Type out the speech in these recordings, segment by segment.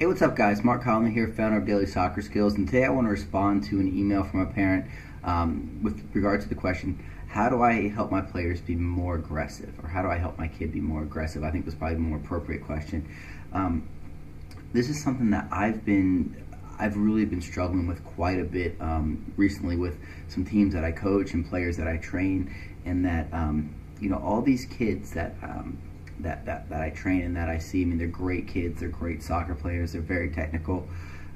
Hey, what's up, guys? Mark Conley here, founder of Daily Soccer Skills, and today I want to respond to an email from a parent with regard to the question, how do I help my players be more aggressive? Or how do I help my kid be more aggressive? I think that's probably a more appropriate question. This is something that I've really been struggling with quite a bit recently with some teams that I coach and players that I train, and that all these kids that that I train and that I see. I mean, they're great kids. They're great soccer players. They're very technical,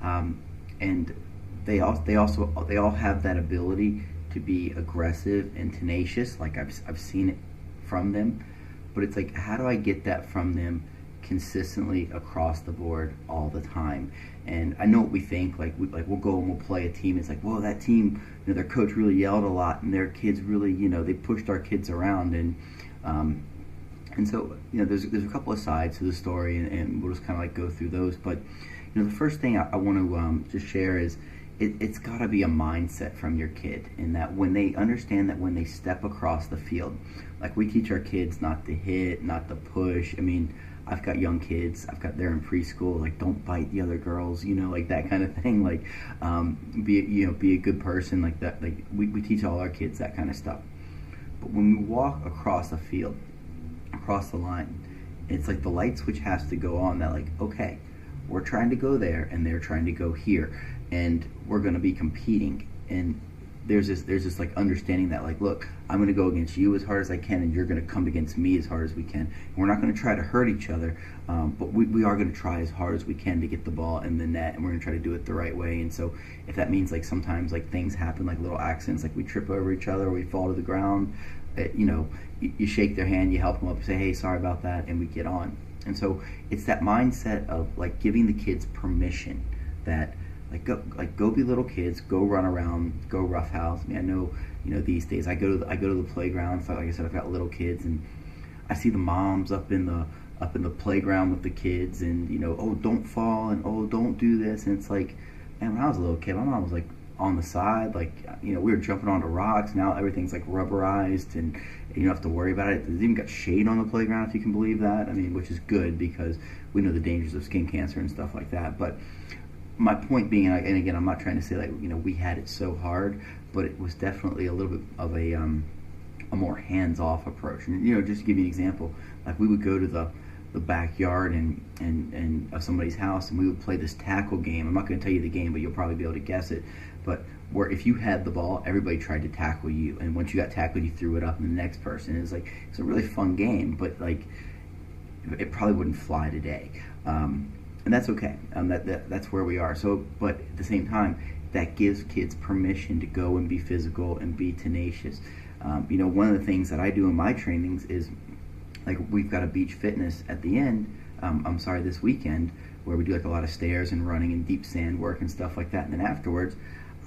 and they all have that ability to be aggressive and tenacious. Like I've seen it from them, but it's like, how do I get that from them consistently across the board all the time? And I know what we think. We'll go and we'll play a team. It's like, whoa, that team, their coach really yelled a lot, and their kids really, they pushed our kids around, and so, there's a couple of sides to the story, and we'll just kind of like go through those. But, the first thing I want to just share is it's got to be a mindset from your kid, in that when they understand that when they step across the field, like we teach our kids not to hit, not to push. I mean, I've got young kids. They're in preschool. Like, don't bite the other girls. Like that kind of thing. Like, be a good person. Like that. Like we teach all our kids that kind of stuff. But when we walk across the field, across the line, it's like the light switch has to go on, that like, okay, we're trying to go there and they're trying to go here, and we're going to be competing. And there's this like understanding that, like, look, I'm going to go against you as hard as I can, and you're going to come against me as hard as we can. And we're not going to try to hurt each other, but we are going to try as hard as we can to get the ball in the net, and we're going to try to do it the right way. And so if that means, like, sometimes like things happen, like little accidents, like we trip over each other or we fall to the ground, you shake their hand, you help them up, say, hey, sorry about that, and we get on. And so it's that mindset of like giving the kids permission that go be little kids, go run around, go roughhouse. I mean, I know, these days I go to the playground. So like I said, I've got little kids, and I see the moms up in the playground with the kids, and oh, don't fall, and oh, don't do this. And it's like, man, when I was a little kid, my mom was like on the side, like, we were jumping onto rocks. Now everything's like rubberized, and you don't have to worry about it. There's even got shade on the playground, if you can believe that. I mean, which is good, because we know the dangers of skin cancer and stuff like that. But my point being, and again, I'm not trying to say like, we had it so hard, but it was definitely a little bit of a more hands-off approach. And just to give you an example, like we would go to the backyard and of somebody's house, and we would play this tackle game. I'm not going to tell you the game, but you'll probably be able to guess it. But where if you had the ball, everybody tried to tackle you, and once you got tackled, you threw it up, and the next person. It's like, it's a really fun game, but like it probably wouldn't fly today, and that's okay. That's where we are. So, but at the same time, that gives kids permission to go and be physical and be tenacious. One of the things that I do in my trainings is, like, we've got a beach fitness at the end, this weekend, where we do like a lot of stairs and running and deep sand work and stuff like that. And then afterwards,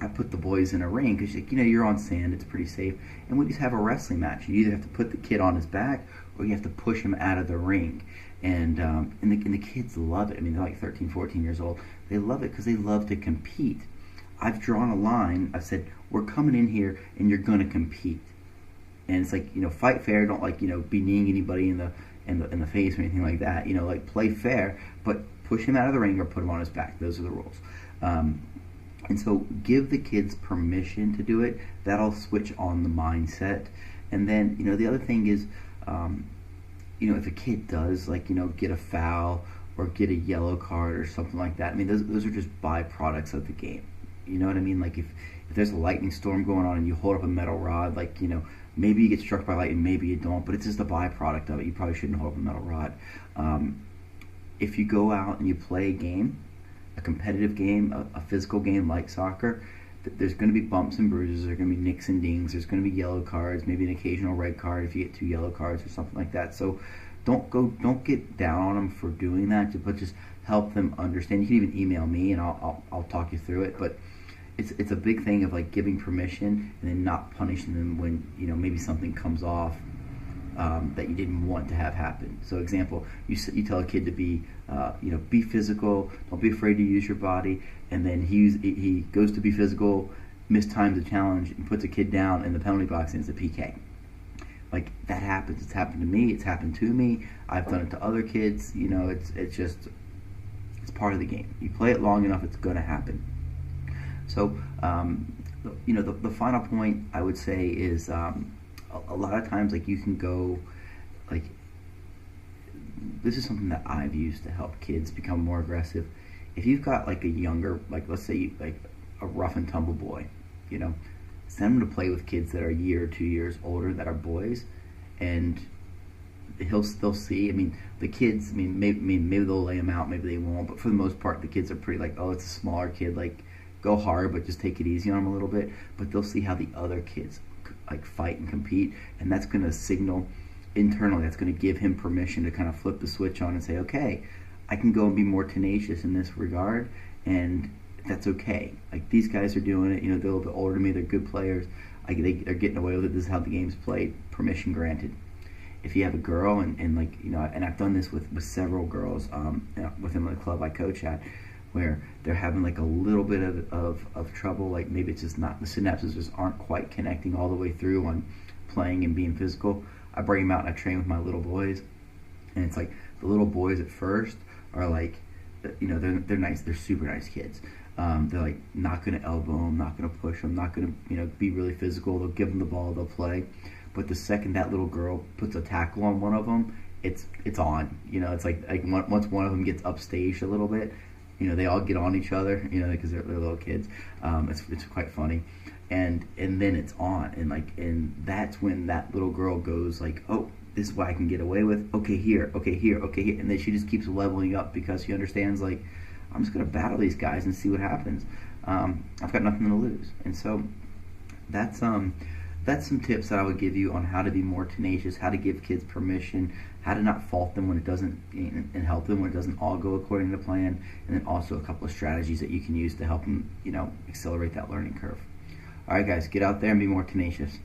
I put the boys in a ring, because you're on sand, it's pretty safe, and we just have a wrestling match. You either have to put the kid on his back, or you have to push him out of the ring. And the kids love it. I mean, they're like 13, 14 years old. They love it because they love to compete. I've drawn a line. I've said, we're coming in here and you're going to compete. And it's like, fight fair. Don't, like, be kneeing anybody in the face or anything like that. Like, play fair, but push him out of the ring or put him on his back. Those are the rules. And so give the kids permission to do it. That'll switch on the mindset. And then, the other thing is, if a kid does, like, get a foul or get a yellow card or something like that, I mean, those are just byproducts of the game. You know what I mean? Like, if there's a lightning storm going on and you hold up a metal rod, like, maybe you get struck by lightning, maybe you don't, but it's just a byproduct of it. You probably shouldn't hold up a metal rod. If you go out and you play a game, a competitive game, a physical game like soccer, there's going to be bumps and bruises, there's going to be nicks and dings, there's going to be yellow cards, maybe an occasional red card if you get 2 yellow cards or something like that. So don't get down on them for doing that, but just help them understand. You can even email me and I'll talk you through it. But it's a big thing of like giving permission and then not punishing them when maybe something comes off that you didn't want to have happen. So example, you tell a kid to be be physical, don't be afraid to use your body, and then he goes to be physical, mistimes the challenge, and puts a kid down in the penalty box, and it's a PK. Like, that happens. It's happened to me. It's happened to me. I've done it to other kids. It's just, It's part of the game. You play it long enough, it's going to happen. So, the final point I would say is a lot of times, like, you can go, like, this is something that I've used to help kids become more aggressive. If you've got like a younger, like, let's say like a rough and tumble boy, you know, send him to play with kids that are a year or 2 years older that are boys, and they'll see. I mean, the kids. Maybe they'll lay him out, maybe they won't. But for the most part, the kids are pretty like, oh, it's a smaller kid. Like, go hard, but just take it easy on him a little bit. But they'll see how the other kids like fight and compete, and that's going to signal internally. That's going to give him permission to kind of flip the switch on and say, okay, I can go and be more tenacious in this regard, and that's okay. Like, these guys are doing it. They're a little bit older than me. They're good players. They're getting away with it. This is how the game's played. Permission granted. If you have a girl, and like, and I've done this with several girls within the club I coach at, where they're having like a little bit of trouble. Like, maybe it's just not, the synapses just aren't quite connecting all the way through on playing and being physical. I bring them out and I train with my little boys, and it's like the little boys at first are like, they're nice, they're super nice kids. They're like not going to elbow them, not going to push them, not going to be really physical. They'll give them the ball, they'll play. But the second that little girl puts a tackle on one of them, it's on. It's like once one of them gets upstaged a little bit, they all get on each other, because they're little kids. It's quite funny. And then it's on, and that's when that little girl goes like, oh, this is what I can get away with. Okay, here, and then she just keeps leveling up because she understands, like, I'm just gonna battle these guys and see what happens. I've got nothing to lose, and so that's some tips that I would give you on how to be more tenacious, how to give kids permission, how to not fault them when it doesn't, and help them when it doesn't all go according to plan, and then also a couple of strategies that you can use to help them, accelerate that learning curve. All right, guys, get out there and be more tenacious.